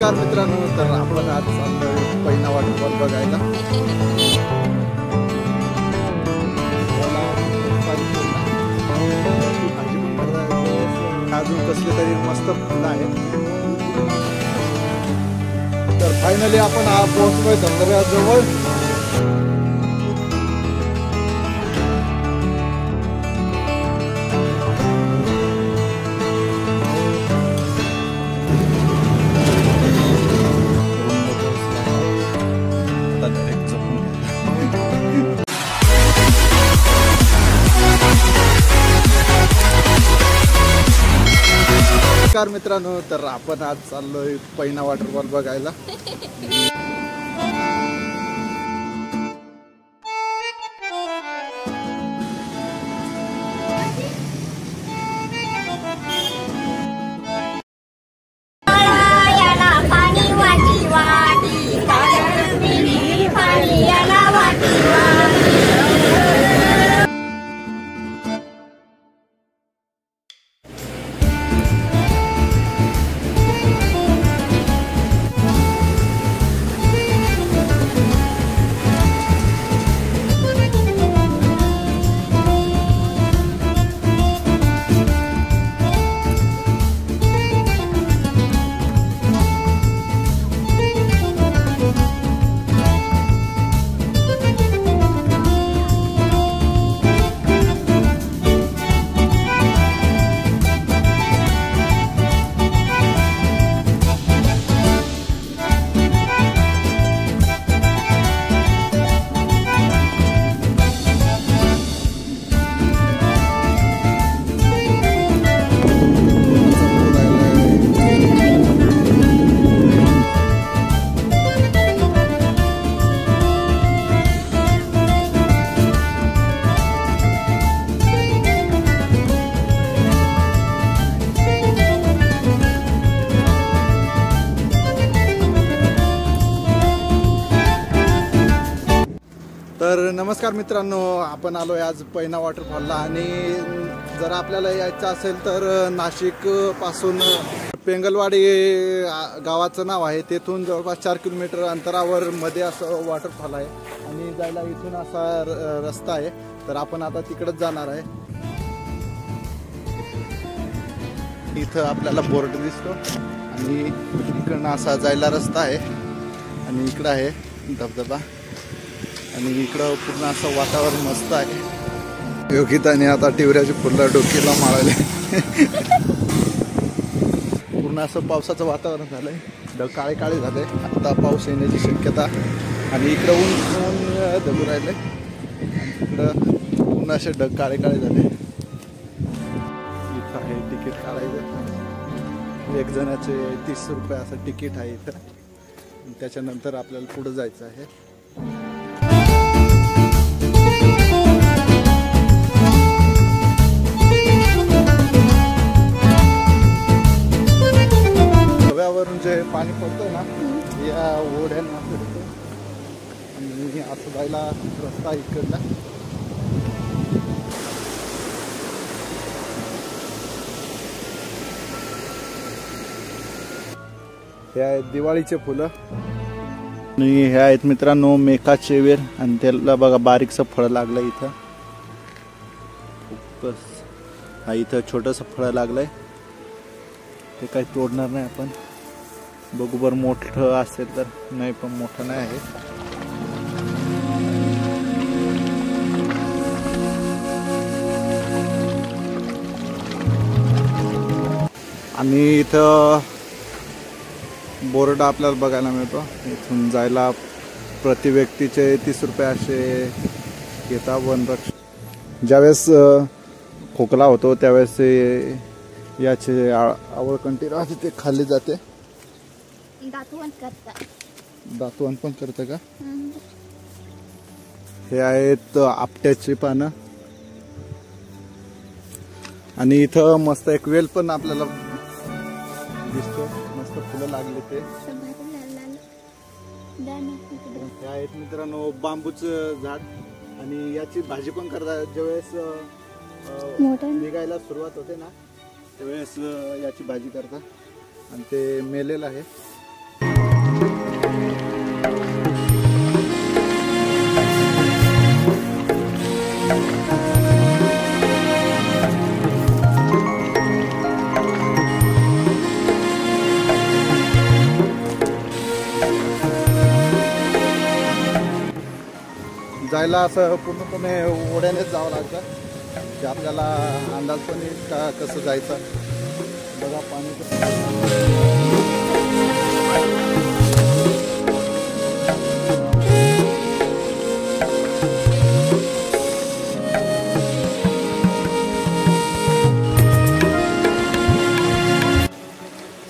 नमस्कार मित्रांनो, तर आपण आज चाललोय पैना वॉटरफॉल बघायला. अजून कसले तरी मस्त फुलं आहेत. तर फायनली आपण पोहोचलोय धबधब्याजवळ. नमस्कार मित्रांनो, तर आपण आज चाललोय पैना वॉटरफॉल बघायला. तर नमस्कार मित्रांनो, आपण आलोय आज पैना वॉटरफॉलला. आणि जर आपल्याला यायचं असेल तर नाशिक पासून पेंगलवाडी गावाचं नाव आहे, तेथून जवळपास 4 किलोमीटर अंतरावर मध्ये असं वॉटरफॉल आहे. आणि जायला इथून असा रस्ता आहे. तर आपण आता तिकडच जाणार आहे. इथं आपल्याला बोर्ड दिसतो आणि इकडनं असा जायला रस्ता आहे. आणि इकडं आहे धबधबा. आणि इकडं पूर्ण असं वातावरण मस्त आहे. योगिताने आता टिवऱ्याची फुलं डोकीला माळले. पूर्ण असं पावसाचं वातावरण झालंय. ढग काळे काळे झाले. आता पाऊस येण्याची शक्यता. आणि इकडं ऊन दगू राहिले. इकडं पूर्ण असे ढग काळे काळे झाले. इथं आहे तिकीट काढायचं. 1 जणाचे 30 रुपये असं तिकीट आहे इथं. त्याच्यानंतर आपल्याला पुढे जायचं आहे. धबधब्यावरून जे पाणी पडतं ना, या ओढ्यांना पडतं. आणि असं जायला रस्ता इकडला. हे आहेत दिवाळीचे फुलं. आणि हे आहेत मित्रांनो मेकाचे वेर. आणि त्याला बघा बारीकसं फळ लागलं इथं. खूपच हा इथं छोटंसं फळ लागलंय. ते काही तोडणार नाही आपण. बघू बरं मोठं असेल तर. नाही, पण मोठं नाही आहे. आणि इथं बोर्ड आपल्याला बघायला मिळतो. इथून जायला प्रति व्यक्तीचे 30 रुपये असे घेतात वनरक्षक. ज्यावेळेस खोकला होतो त्यावेळेस याचे आवळकंठी राहते, ते खाल्ली जाते. दातवण पण करते का? हे आहेत आपट्याची पानं. आणि इथं मस्त एक वेल पण आपल्याला दिसतो. मस्त फुलं लागले ते. हे आहेत मित्रांनो बांबूचं झाड. आणि याची भाजी पण करतात. ज्यावेळेस निघायला सुरुवात होते ना, त्यावेळेस याची भाजी करतात. आणि ते मेलेलं आहे. जायला असं पूर्णपणे ओढ्यानेच जावं लागतं की आपल्याला अंदाज पण येईल का कसं जायचं. बघा पाणी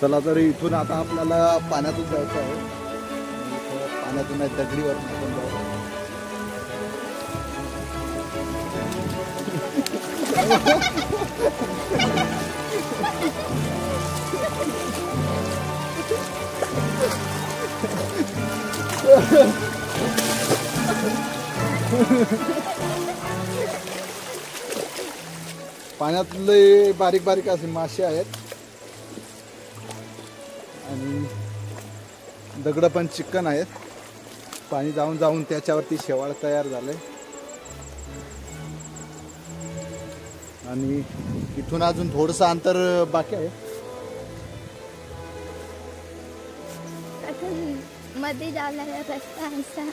चला तर इथून आता आपल्याला पाण्यातून जायचं आहे. पाण्यातून नाही दगडीवर आपण जाऊ. पाण्यातले बारीक बारीक असे मासे आहेत आणि दगड पण चिकन आहेत. पाणी जाऊन जाऊन त्याच्यावरती शेवाळ तयार झाले आणि इथून अजून थोडंसं अंतर बाकी आहे. मध्ये जायला रस्ता असा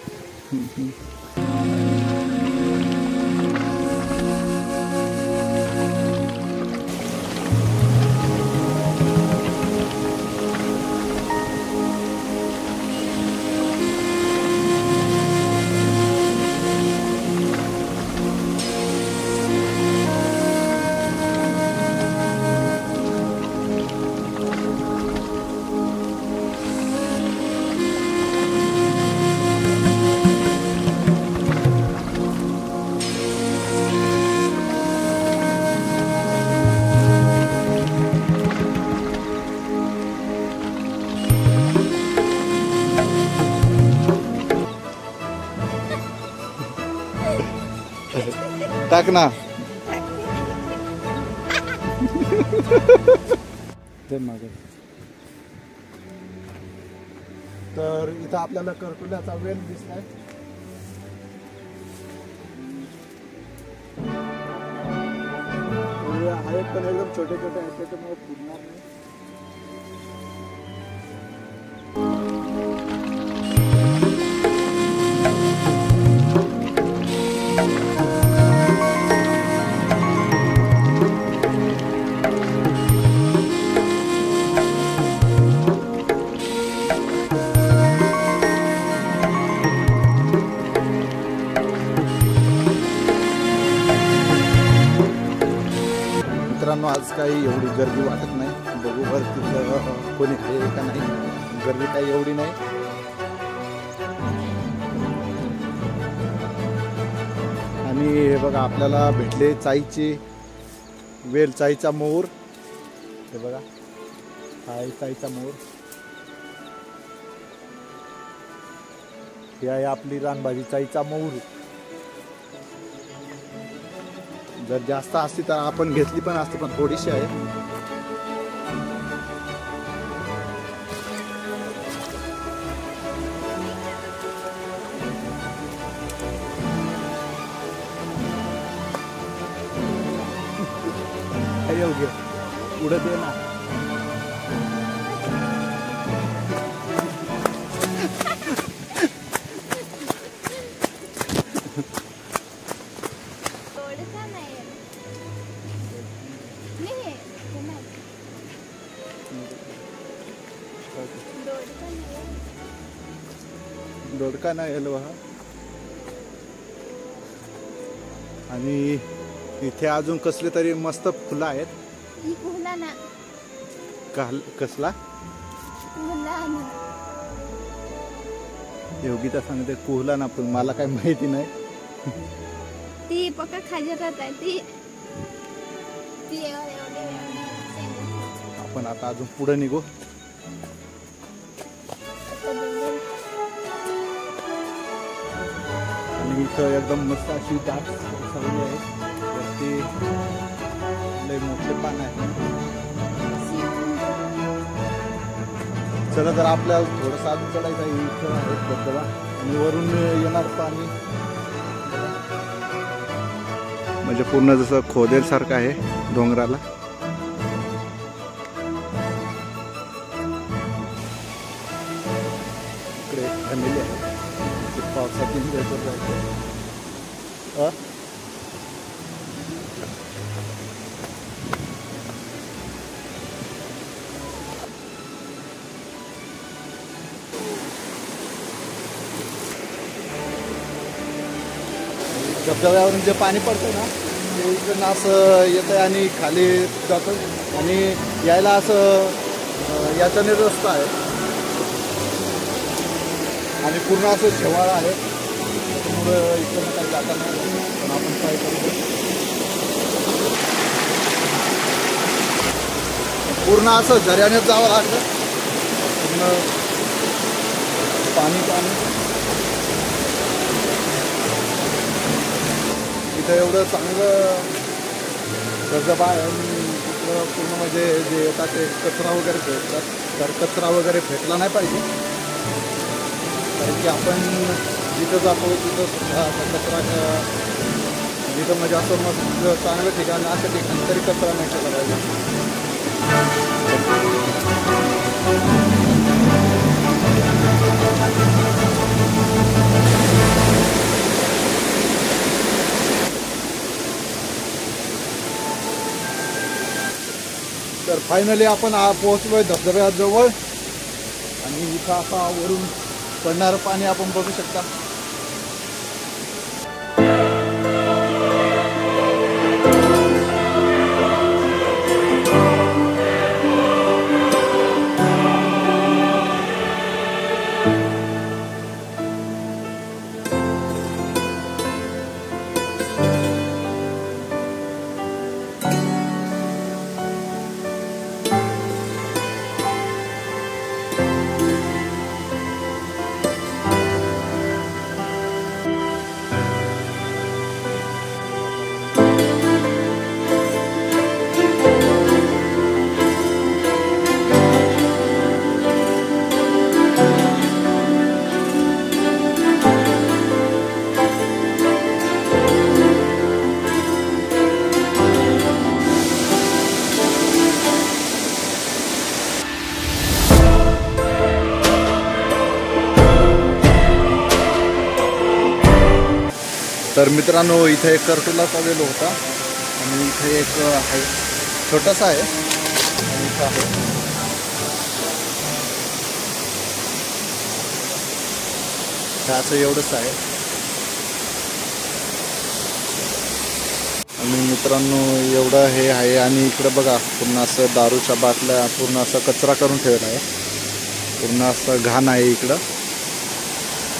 टाक ना. तर इथं आपल्याला करकुल्याचा वेल दिसलाय. आहेत पण एकदम छोटे छोटे आहेत त्याच्यामुळे फुटणार नाही. मित्रांनो आज काही एवढी गर्दी वाटत नाही. बघू बरं तिथं कोणी आहे का नाही. गर्दी काही एवढी नाही. आणि हे बघा आपल्याला भेटले चाईचे वेल, चाईचा मोर. हे बघा हा आहे चाईचा मोर. ही आहे आपली रानभाजी चाईचा मोर. जर जास्त असती तर आपण घेतली पण असती पण थोडीशी आहे. योग्य पुढे दे ना. दोडका नाही येलो हा. आणि इथे अजून कसले तरी मस्त फुलं आहेत. कसला योगिता सांगते कुहला ना पण मला काही माहिती नाही. ती पक्का खाजतात आहे ती. आपण आता अजून पुढे निघू. आणि इथं एकदम मस्त अशी दाट सवय आहे. वरती लय मोठे पान आहे. चला तर आपल्याला थोडंसं अजून चढायचं आहे. इथं आहे धबधबा आणि वरून येणार पाणी म्हणजे पूर्ण जसं खोदेल सारखं आहे डोंगराला. इकडे फॅमिली आहे पावसात एन्जॉय करत आहे. अ? धबधब्यावरून जे पाणी पडतं ना ते इकडनं असं येतं आणि खाली जातं आणि यायला असं याच्याने रस्ता आहे आणि पूर्ण असं शेवाळ आहे, त्यामुळं इकडनं काही जाता नाही, पण आपण ट्राय करू. पूर्ण असं झऱ्यानेच जावं लागतं, पूर्ण पाणी पाणी. इथं एवढं चांगलं धबधबा आहे आणि तिकडं पूर्ण म्हणजे जे येतात ते कचरा वगैरे फेकतात, तर कचरा वगैरे फेकला नाही पाहिजे, कारण की आपण जिथं जातो तिथं सुद्धा कचरा जिथं म्हणजे असं मस्त चांगलं ठिकाण अशा ठिकाणी तरी कचरा नाही केला पाहिजे. तर फायनली आपण पोहोचलोय धबधब्याजवळ आणि इथं असा वरून पडणारं पाणी आपण बघू शकता. तर मित्रांनो इथे एक कर्टुलाचा वेल होता आणि इथे एक आहे छोटासा आहे आणि इथं आहे असं एवढंच आहे. आणि मित्रांनो एवढं हे आहे आणि इकडं बघा पूर्ण असं दारूच्या बाटल्या पूर्ण असं कचरा करून ठेवला आहे, पूर्ण असं घाण आहे इकडं.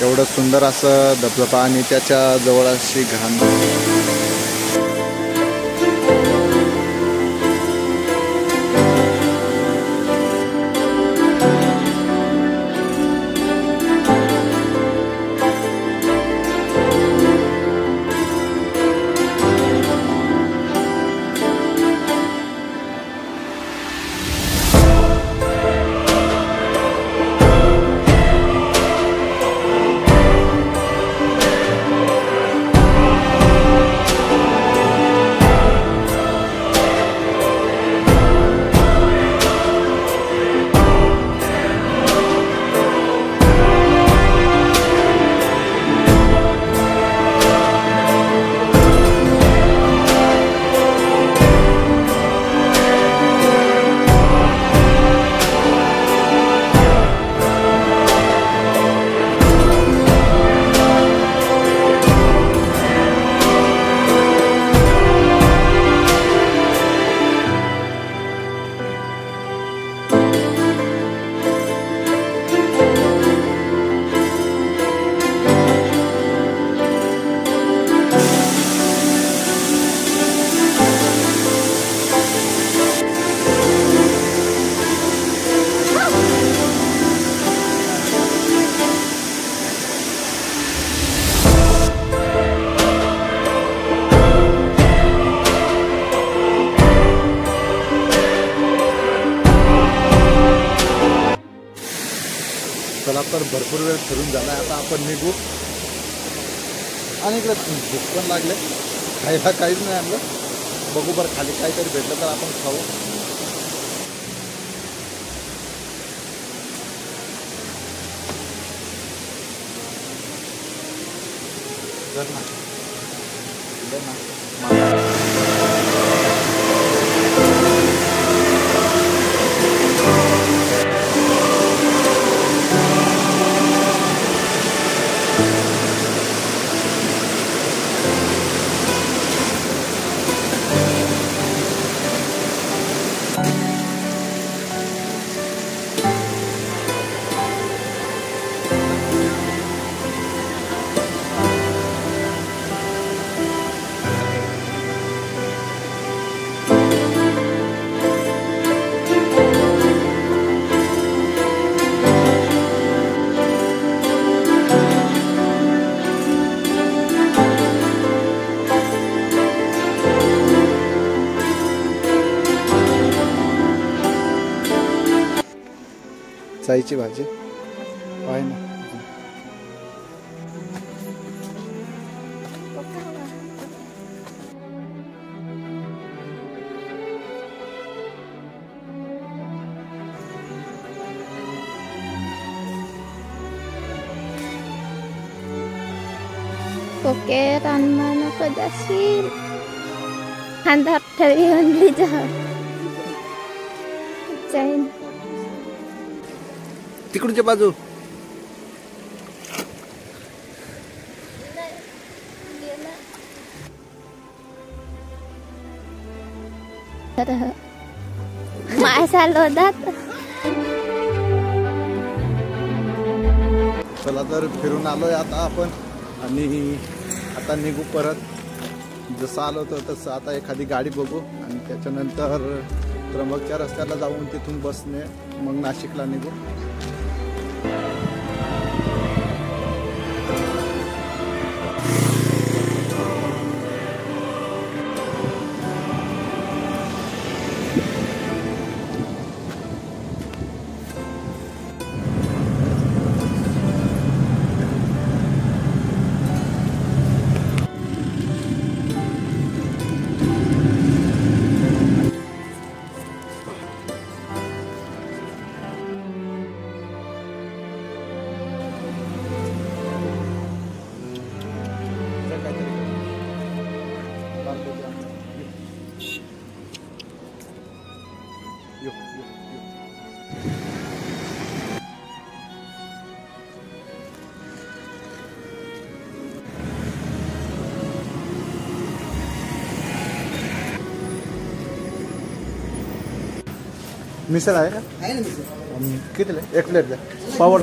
एवढं सुंदर असं धबधबा आणि त्याच्या जवळ अशी घाण. चला तर भरपूर वेळ फिरून झाला, आता आपण निघू. आणि इकडे भूक पण लागले, खायला काहीच नाही आणलं. बघू बरं खाली काहीतरी भेटलं तर आपण खाऊ. झाले ना. चाईची भाजी आहे ना. Pokeran mana pedasin hantar dari handli jahat cain तिकडच्या बाजू masa lodat. चला तर फिरून आलोय आता आपण आणि आता निघू परत. जसं आलो होतं तसं आता एखादी गाडी बघू आणि त्याच्यानंतर त्र्यंबकच्या रस्त्याला जाऊन तिथून बसने मग नाशिकला निघू. मिसळ आहे का? कितीला? एक प्लेट द्या. पावड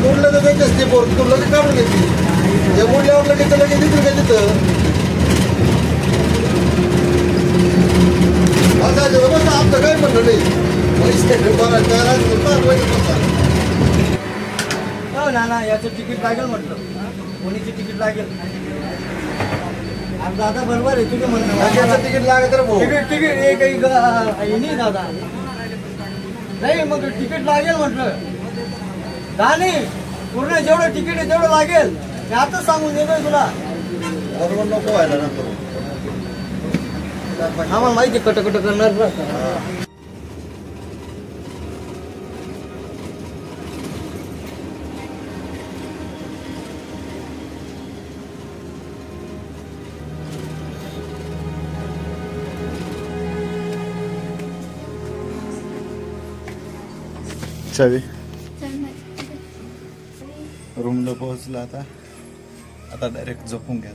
मोडलं तर त्याच्याच ते बोर तू लगेच काढून घेतली. जे मोडल्यावर लगेच देतील का तिथं? असं आमचं काही म्हणणं नाही. हो ना याचं तिकीट लागेल म्हटलं. कोणीची तिकीट लागेल? दादा बरोबर आहे तुझं म्हणणं. तिकीट लागत तर तिकीट हे काही नाही दादा. नाही मग तिकीट लागेल म्हटलं. नाही पूर्ण जेवढं तिकीट आहे तेवढं लागेल. मी आताच सांगून देतोय तुला. बरोबर नको व्हायला ना. आम्हाला माहिती कटकट करणार. चावी रूमला पोहोचला आता. आता डायरेक्ट झोपून घ्या.